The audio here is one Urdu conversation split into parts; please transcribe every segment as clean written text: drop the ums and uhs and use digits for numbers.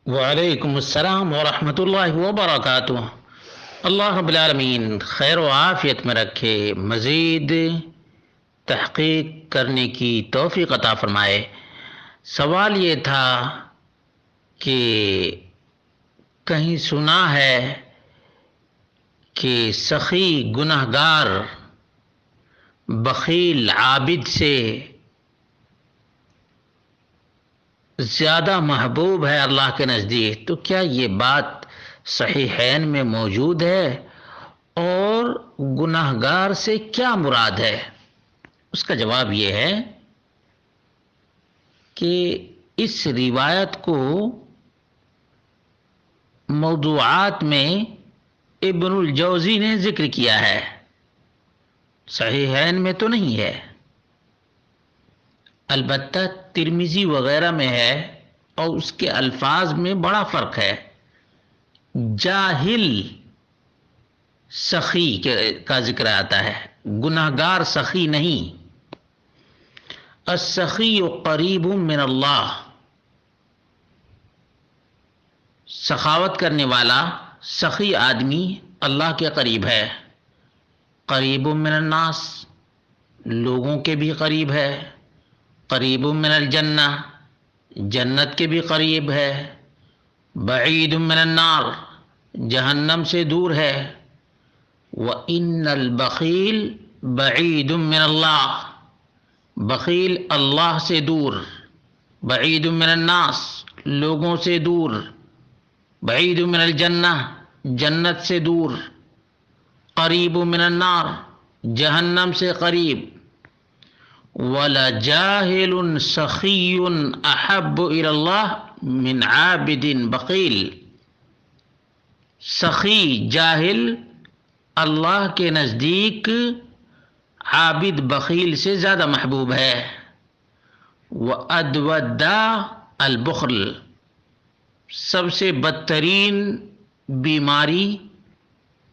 وعلیکم السلام ورحمۃ اللہ وبرکاتہ۔ اللہ رب العالمین خیر و عافیت میں رکھے، مزید تحقیق کرنے کی توفیق عطا فرمائے۔ سوال یہ تھا کہ کہیں سنا ہے کہ سخی گنہگار بخیل عابد سے زیادہ محبوب ہے اللہ کے نزدیک، تو کیا یہ بات صحیحین میں موجود ہے؟ اور گنہگار سے کیا مراد ہے؟ اس کا جواب یہ ہے کہ اس روایت کو موضوعات میں ابن الجوزی نے ذکر کیا ہے، صحیحین میں تو نہیں ہے، البتہ ترمذی وغیرہ میں ہے، اور اس کے الفاظ میں بڑا فرق ہے۔ جاہل سخی کا ذکر آتا ہے، گنہگار سخی نہیں۔ السخی قریب من اللہ، سخاوت کرنے والا سخی آدمی اللہ کے قریب ہے۔ قریب من الناس، لوگوں کے بھی قریب ہے۔ قریب من الجنہ، جنت کے بھی قریب ہے۔ بعید من النار، جہنم سے دور ہے۔ وَإِنَّ الْبَخِيلَ بَعِيدٌ مِّنَ اللَّهِ، بخیل اللہ سے دور۔ بعید من الناس، لوگوں سے دور۔ بعید من الجنہ، جنت سے دور۔ قریب من النار، جہنم سے قریب۔ وَلَجَاهِلٌ سَخِيٌّ أَحَبُّ إِلَى اللَّهِ مِنْ عَابِدٍ بَخِيلٍ، سخی جاہل اللہ کے نزدیک عابد بخیل سے زیادہ محبوب ہے۔ وَأَدْوَدَّ الْبُخْلِ، سب سے بدترین بیماری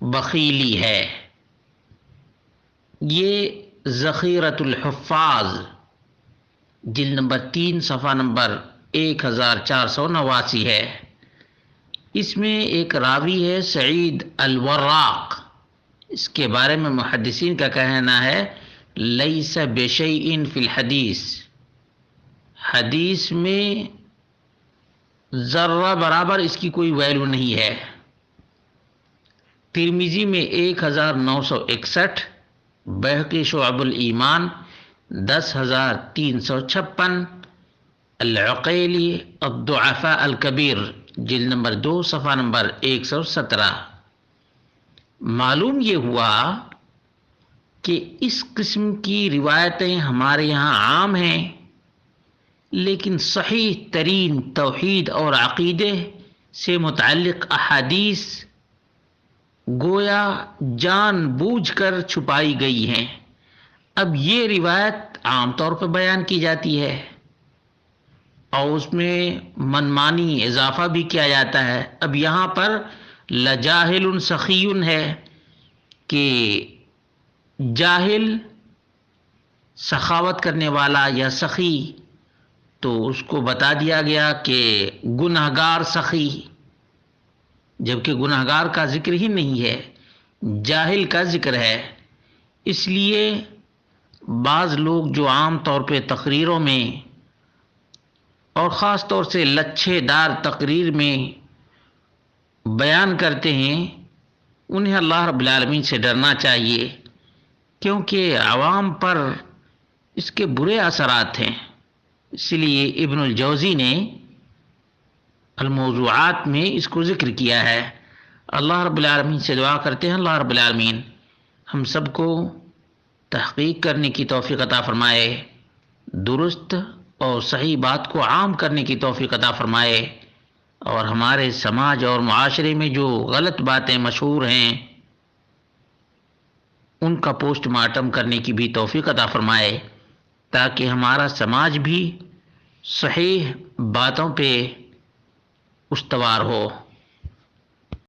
بخیلی ہے۔ یہ ذخیرۃ الحفاظ جلد نمبر 3 صفحہ نمبر 1489 ہے۔ اس میں ایک راوی ہے سعید الوراق، اس کے بارے میں محدثین کا کہنا ہے لیس بشیء فی الحدیث، حدیث میں ذرہ برابر اس کی کوئی ویلیو نہیں ہے۔ ترمذی میں 1961، بہقی شعب الایمان 10356، العقیلی الضعفاء الکبیر جلد نمبر 2 صفحہ نمبر 117۔ معلوم یہ ہوا کہ اس قسم کی روایتیں ہمارے یہاں عام ہیں، لیکن صحیح ترین توحید اور عقیدے سے متعلق احادیث گویا جان بوجھ کر چھپائی گئی ہیں۔ اب یہ روایت عام طور پر بیان کی جاتی ہے اور اس میں منمانی اضافہ بھی کیا جاتا ہے۔ اب یہاں پر لجاہل سخی ہے کہ جاہل سخاوت کرنے والا یا سخی، تو اس کو بتا دیا گیا کہ گنہگار سخی، جبکہ گنہگار کا ذکر ہی نہیں ہے، جاہل کا ذکر ہے۔ اس لیے بعض لوگ جو عام طور پہ تقریروں میں اور خاص طور سے لچھے دار تقریر میں بیان کرتے ہیں، انہیں اللہ رب العالمین سے ڈرنا چاہیے، کیونکہ عوام پر اس کے برے اثرات ہیں۔ اس لیے ابن الجوزی نے الموضوعات میں اس کو ذکر کیا ہے۔ اللہ رب العالمین سے دعا کرتے ہیں اللہ رب العالمین ہم سب کو تحقیق کرنے کی توفیق عطا فرمائے، درست اور صحیح بات کو عام کرنے کی توفیق عطا فرمائے، اور ہمارے سماج اور معاشرے میں جو غلط باتیں مشہور ہیں ان کا پوسٹ مارٹم کرنے کی بھی توفیق عطا فرمائے، تاکہ ہمارا سماج بھی صحیح باتوں پہ استوار ہو۔